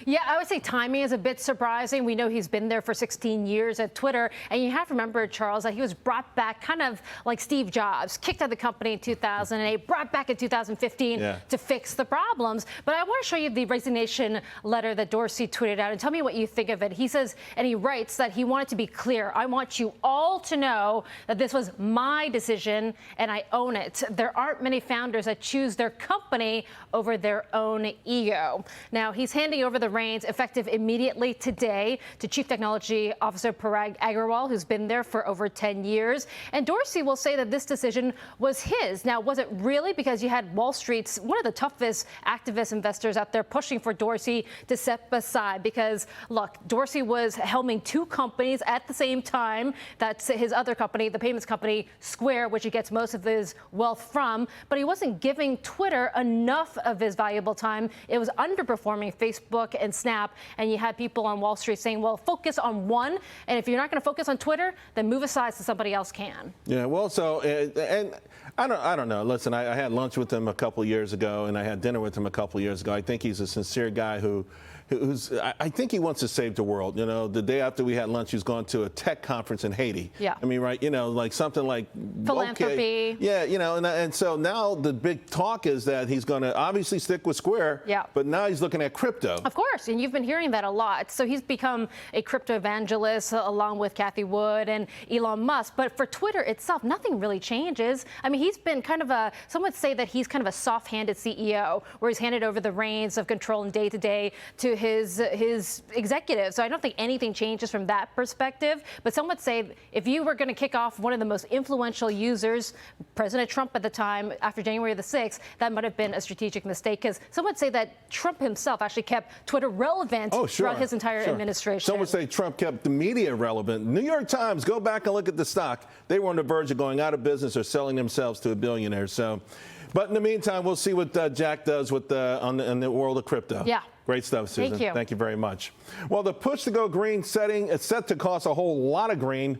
Yeah, I would say timing is a bit surprising. We know he's been there for 16 years at Twitter. And you have to remember, Charles, that he was brought back kind of like Steve Jobs, kicked out of the company in 2008, brought back in 2015 to fix the problems. But I want to show you the resignation letter that Dorsey tweeted out and tell me what you think of it. He says, and he writes that he wanted to be clear. I want you all to know that this was my decision and I own it. There aren't many founders that choose their company over their own ego. Now, he's handing over the reins effective immediately today to Chief Technology Officer Parag Agrawal, who's been there for over 10 years. And Dorsey will say that this decision was his. Now, was it really? Because you had Wall Street's one of the toughest activist investors out there pushing for Dorsey to step aside. Because, look, Dorsey was helming two companies at the same time. That's his other company, the payments company Square, which he gets most of his wealth from. But he wasn't giving Twitter enough of his valuable time. It was underperforming Facebook and Snap, and you had people on Wall Street saying, well, focus on one, and if you're not going to focus on Twitter, then move aside so somebody else can. Yeah, well, so, and I don't know. Listen, I had lunch with him a couple of years ago, and I had dinner with him a couple of years ago. I think he's a sincere guy I think he wants to save the world. You know, the day after we had lunch, he was going to a tech conference in Haiti. Yeah. I mean, right, you know, like something like philanthropy. Okay. Yeah, you know, and so now the big talk is that he's going to obviously stick with Square. Yeah. But now he's looking at crypto. Of course, and you've been hearing that a lot. So he's become a crypto evangelist along with Cathie Wood and Elon Musk. But for Twitter itself, nothing really changes. I mean, he's been kind of some would say that he's kind of a soft-handed CEO, where he's handed over the reins of control and day-to-day to his executives. So I don't think anything changes from that perspective. But some would say if you were going to kick off one of the most influential users, President Trump at the time, after January the 6th, that might have been a strategic mistake. Because some would say that Trump himself actually kept Twitter relevant throughout his entire administration. Some would say Trump kept the media relevant. New York Times, go back and look at the stock. They were on the verge of going out of business or selling themselves to a billionaire. So, but in the meantime, we'll see what Jack does with in the world of crypto. Yeah. Great stuff, Susan. Thank you. Thank you very much. Well, the push to go green is set to cost a whole lot of green.